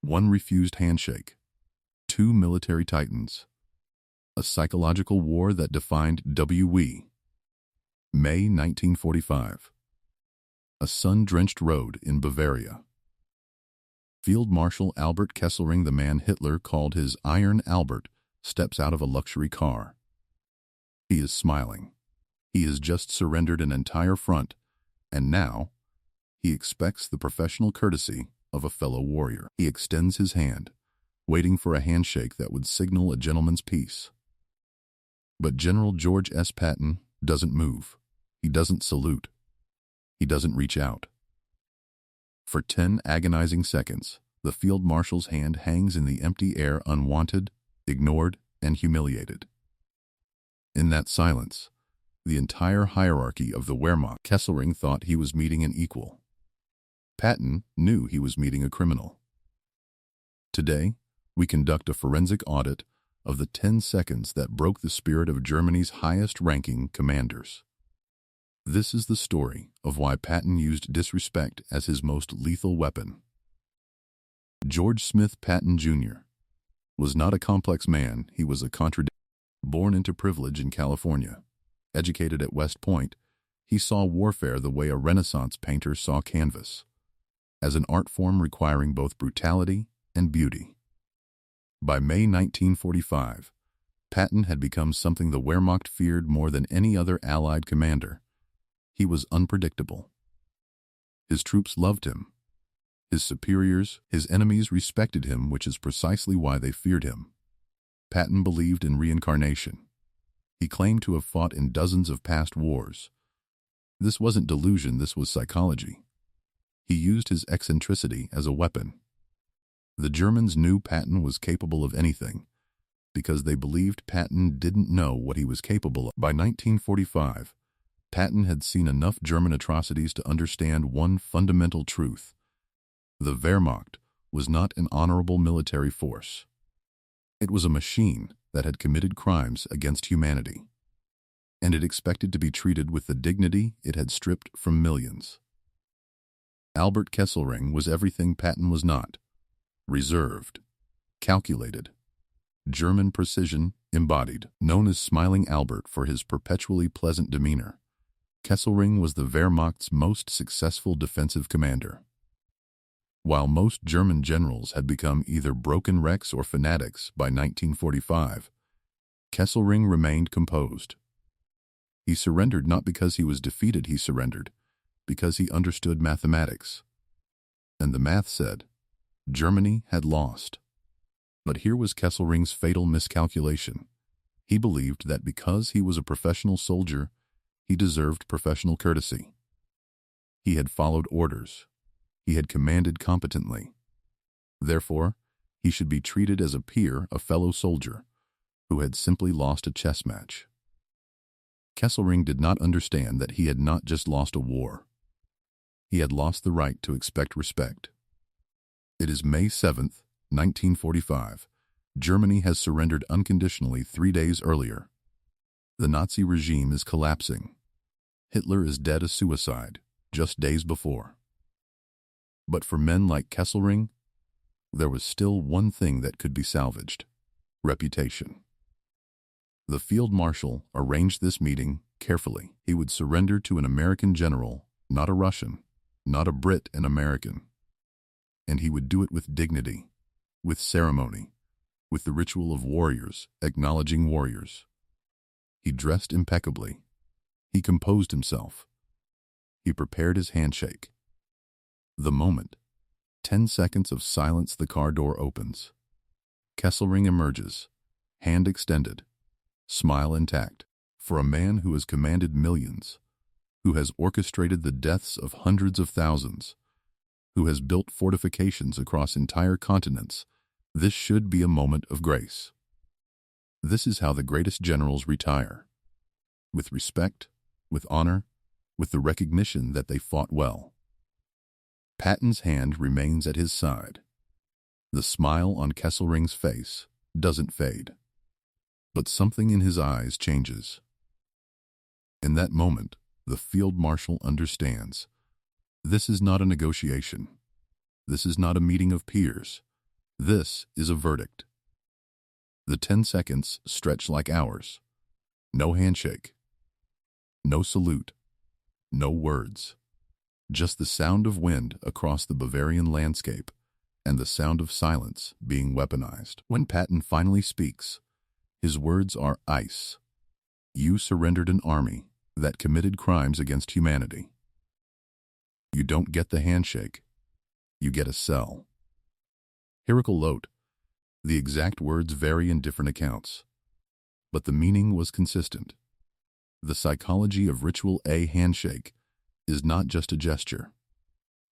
One refused handshake. Two military titans. A psychological war that defined WWII. May 1945. A sun-drenched road in Bavaria. Field Marshal Albert Kesselring, the man Hitler called his Iron Albert, steps out of a luxury car. He is smiling. He has just surrendered an entire front, and now he expects the professional courtesy of a fellow warrior. He extends his hand, waiting for a handshake that would signal a gentleman's peace. But General George S. Patton doesn't move. He doesn't salute. He doesn't reach out. For 10 agonizing seconds, the Field Marshal's hand hangs in the empty air, unwanted, ignored, and humiliated. In that silence, the entire hierarchy of the Wehrmacht. Kesselring thought he was meeting an equal. Patton knew he was meeting a criminal. Today, we conduct a forensic audit of the 10 seconds that broke the spirit of Germany's highest-ranking commanders. This is the story of why Patton used disrespect as his most lethal weapon. George Smith Patton, Jr. was not a complex man. He was a contradiction. Born into privilege in California, educated at West Point, he saw warfare the way a Renaissance painter saw canvas, as an art form requiring both brutality and beauty. By May 1945, Patton had become something the Wehrmacht feared more than any other Allied commander. He was unpredictable. His troops loved him. His superiors, his enemies respected him, which is precisely why they feared him. Patton believed in reincarnation. He claimed to have fought in dozens of past wars. This wasn't delusion, this was psychology. He used his eccentricity as a weapon. The Germans knew Patton was capable of anything, because they believed Patton didn't know what he was capable of. By 1945, Patton had seen enough German atrocities to understand one fundamental truth. The Wehrmacht was not an honorable military force. It was a machine that had committed crimes against humanity, and it expected to be treated with the dignity it had stripped from millions. Albert Kesselring was everything Patton was not: reserved, calculated, German precision embodied. Known as Smiling Albert for his perpetually pleasant demeanor, Kesselring was the Wehrmacht's most successful defensive commander. While most German generals had become either broken wrecks or fanatics by 1945, Kesselring remained composed. He surrendered not because he was defeated, he surrendered because he understood mathematics. And the math said, Germany had lost. But here was Kesselring's fatal miscalculation. He believed that because he was a professional soldier, he deserved professional courtesy. He had followed orders. He had commanded competently. Therefore, he should be treated as a peer, a fellow soldier, who had simply lost a chess match. Kesselring did not understand that he had not just lost a war. He had lost the right to expect respect. It is May 7th, 1945. Germany has surrendered unconditionally 3 days earlier. The Nazi regime is collapsing. Hitler is dead a suicide, just days before. But for men like Kesselring, there was still one thing that could be salvaged: reputation. The Field Marshal arranged this meeting carefully. He would surrender to an American general, not a Russian, not a Brit, an American. And he would do it with dignity, with ceremony, with the ritual of warriors, acknowledging warriors. He dressed impeccably. He composed himself. He prepared his handshake. The moment. 10 seconds of silence. The car door opens. Kesselring emerges, hand extended, smile intact. For a man who has commanded millions, who has orchestrated the deaths of hundreds of thousands, who has built fortifications across entire continents, this should be a moment of grace. This is how the greatest generals retire: with respect, with honor, with the recognition that they fought well. Patton's hand remains at his side. The smile on Kesselring's face doesn't fade. But something in his eyes changes. In that moment, the Field Marshal understands. This is not a negotiation. This is not a meeting of peers. This is a verdict. The 10 seconds stretch like hours. No handshake. No salute. No words. Just the sound of wind across the Bavarian landscape and the sound of silence being weaponized. When Patton finally speaks, his words are ice. You surrendered an army that committed crimes against humanity. You don't get the handshake. You get a cell. Hierarchical load. The exact words vary in different accounts, but the meaning was consistent. The psychology of ritual A handshake is not just a gesture.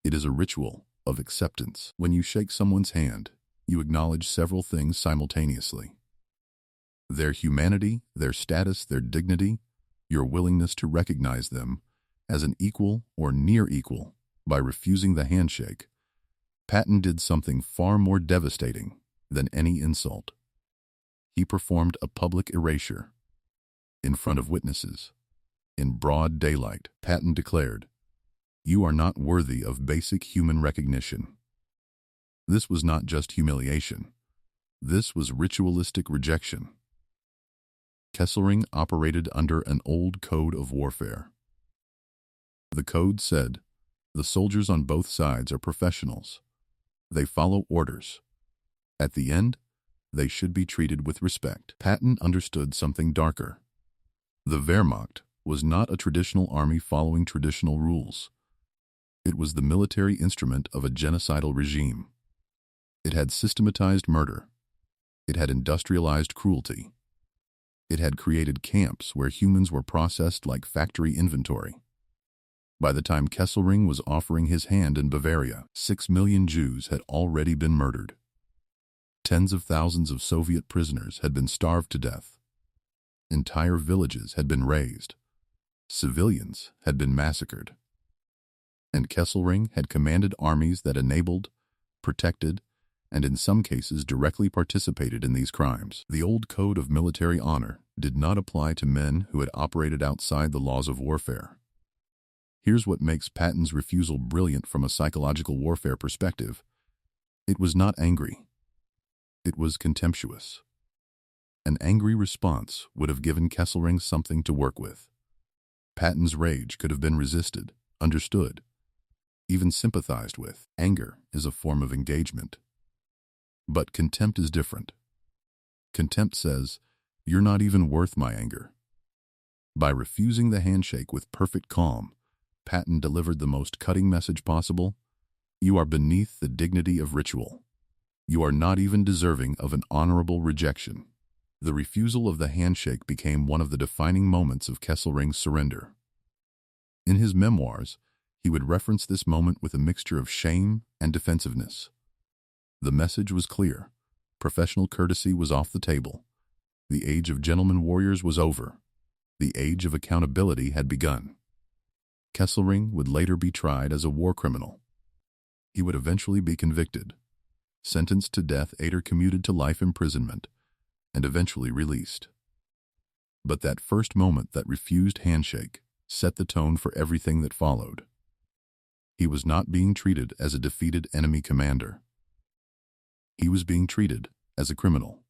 It is a ritual of acceptance. When you shake someone's hand, you acknowledge several things simultaneously. Their humanity, their status, their dignity, your willingness to recognize them as an equal or near equal. By refusing the handshake, Patton did something far more devastating than any insult. He performed a public erasure. In front of witnesses, in broad daylight, Patton declared, "You are not worthy of basic human recognition." This was not just humiliation. This was ritualistic rejection. Kesselring operated under an old code of warfare. The code said, the soldiers on both sides are professionals. They follow orders. At the end, they should be treated with respect. Patton understood something darker. The Wehrmacht was not a traditional army following traditional rules. It was the military instrument of a genocidal regime. It had systematized murder. It had industrialized cruelty. It had created camps where humans were processed like factory inventory. By the time Kesselring was offering his hand in Bavaria, 6 million Jews had already been murdered. Tens of thousands of Soviet prisoners had been starved to death. Entire villages had been razed. Civilians had been massacred. And Kesselring had commanded armies that enabled, protected, and in some cases directly participated in these crimes. The old code of military honor did not apply to men who had operated outside the laws of warfare. Here's what makes Patton's refusal brilliant from a psychological warfare perspective. It was not angry. It was contemptuous. An angry response would have given Kesselring something to work with. Patton's rage could have been resisted, understood, even sympathized with. Anger is a form of engagement. But contempt is different. Contempt says, "You're not even worth my anger." By refusing the handshake with perfect calm, Patton delivered the most cutting message possible. You are beneath the dignity of ritual. You are not even deserving of an honorable rejection. The refusal of the handshake became one of the defining moments of Kesselring's surrender. In his memoirs, he would reference this moment with a mixture of shame and defensiveness. The message was clear. Professional courtesy was off the table. The age of gentleman warriors was over. The age of accountability had begun. Kesselring would later be tried as a war criminal. He would eventually be convicted, sentenced to death or commuted to life imprisonment, and eventually released. But that first moment, that refused handshake, set the tone for everything that followed. He was not being treated as a defeated enemy commander. He was being treated as a criminal.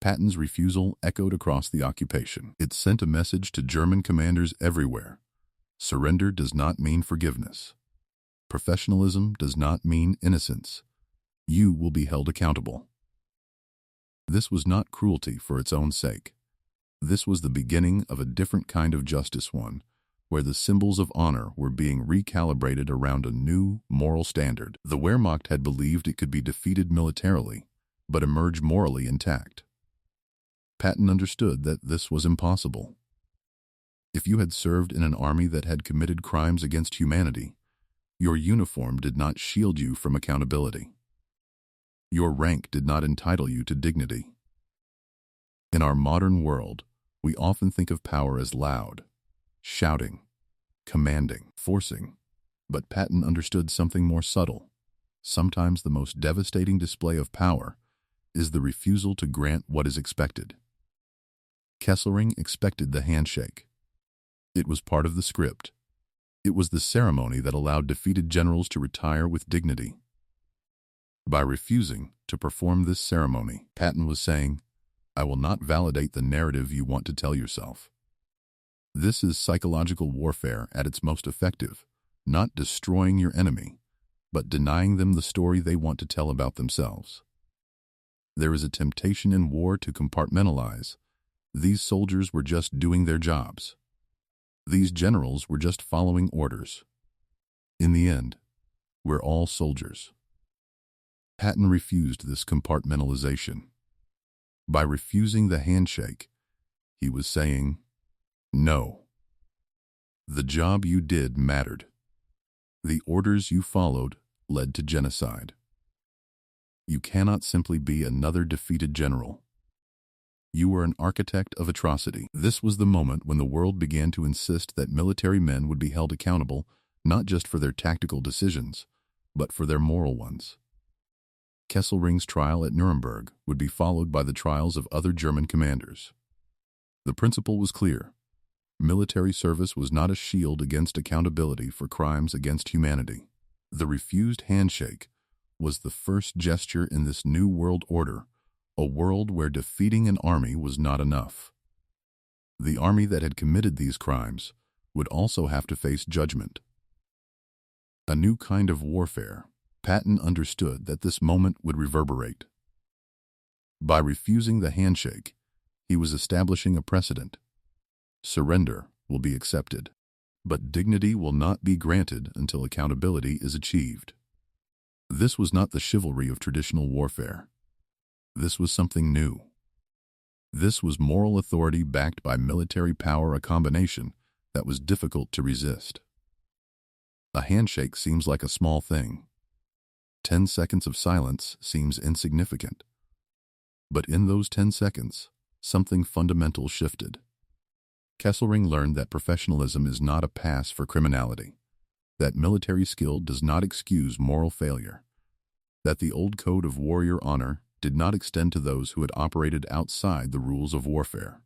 Patton's refusal echoed across the occupation. It sent a message to German commanders everywhere. Surrender does not mean forgiveness. Professionalism does not mean innocence. You will be held accountable. This was not cruelty for its own sake. This was the beginning of a different kind of justice, one where the symbols of honor were being recalibrated around a new moral standard. The Wehrmacht had believed it could be defeated militarily, but emerge morally intact. Patton understood that this was impossible. If you had served in an army that had committed crimes against humanity, your uniform did not shield you from accountability. Your rank did not entitle you to dignity. In our modern world, we often think of power as loud, shouting, commanding, forcing, but Patton understood something more subtle. Sometimes the most devastating display of power is the refusal to grant what is expected. Kesselring expected the handshake. It was part of the script. It was the ceremony that allowed defeated generals to retire with dignity. By refusing to perform this ceremony, Patton was saying, "I will not validate the narrative you want to tell yourself." This is psychological warfare at its most effective, not destroying your enemy, but denying them the story they want to tell about themselves. There is a temptation in war to compartmentalize. These soldiers were just doing their jobs. These generals were just following orders. In the end, we're all soldiers. Patton refused this compartmentalization. By refusing the handshake, he was saying, "No. The job you did mattered. The orders you followed led to genocide. You cannot simply be another defeated general. You were an architect of atrocity." This was the moment when the world began to insist that military men would be held accountable not just for their tactical decisions, but for their moral ones. Kesselring's trial at Nuremberg would be followed by the trials of other German commanders. The principle was clear. Military service was not a shield against accountability for crimes against humanity. The refused handshake was the first gesture in this new world order, a world where defeating an army was not enough. The army that had committed these crimes would also have to face judgment. A new kind of warfare. Patton understood that this moment would reverberate. By refusing the handshake, he was establishing a precedent. Surrender will be accepted, but dignity will not be granted until accountability is achieved. This was not the chivalry of traditional warfare. This was something new. This was moral authority backed by military power, a combination that was difficult to resist. A handshake seems like a small thing. 10 seconds of silence seems insignificant. But in those 10 seconds, something fundamental shifted. Kesselring learned that professionalism is not a pass for criminality, that military skill does not excuse moral failure, that the old code of warrior honor did not extend to those who had operated outside the rules of warfare.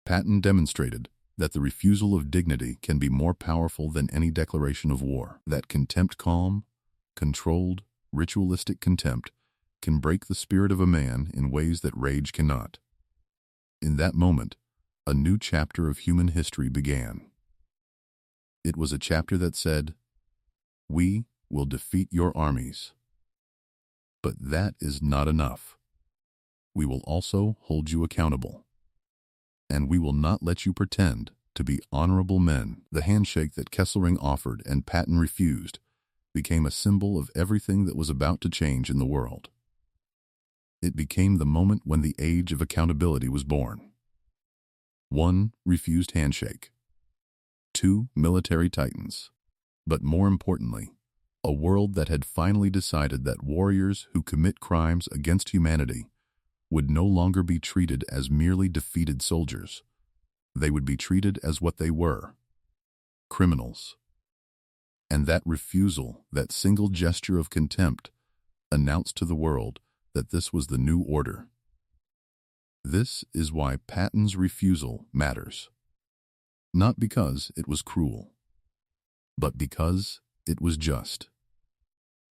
Patton demonstrated that the refusal of dignity can be more powerful than any declaration of war, that contempt, calm, controlled, ritualistic contempt, can break the spirit of a man in ways that rage cannot. In that moment, a new chapter of human history began. It was a chapter that said, "We will defeat your armies. But that is not enough. We will also hold you accountable. And we will not let you pretend to be honorable men." The handshake that Kesselring offered and Patton refused became a symbol of everything that was about to change in the world. It became the moment when the age of accountability was born. 1. Refused handshake. 2. Military titans. But more importantly, a world that had finally decided that warriors who commit crimes against humanity would no longer be treated as merely defeated soldiers. They would be treated as what they were: criminals. And that refusal, that single gesture of contempt, announced to the world that this was the new order. This is why Patton's refusal matters. Not because it was cruel, but because it was just.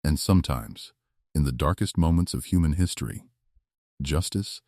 And sometimes, in the darkest moments of human history, justice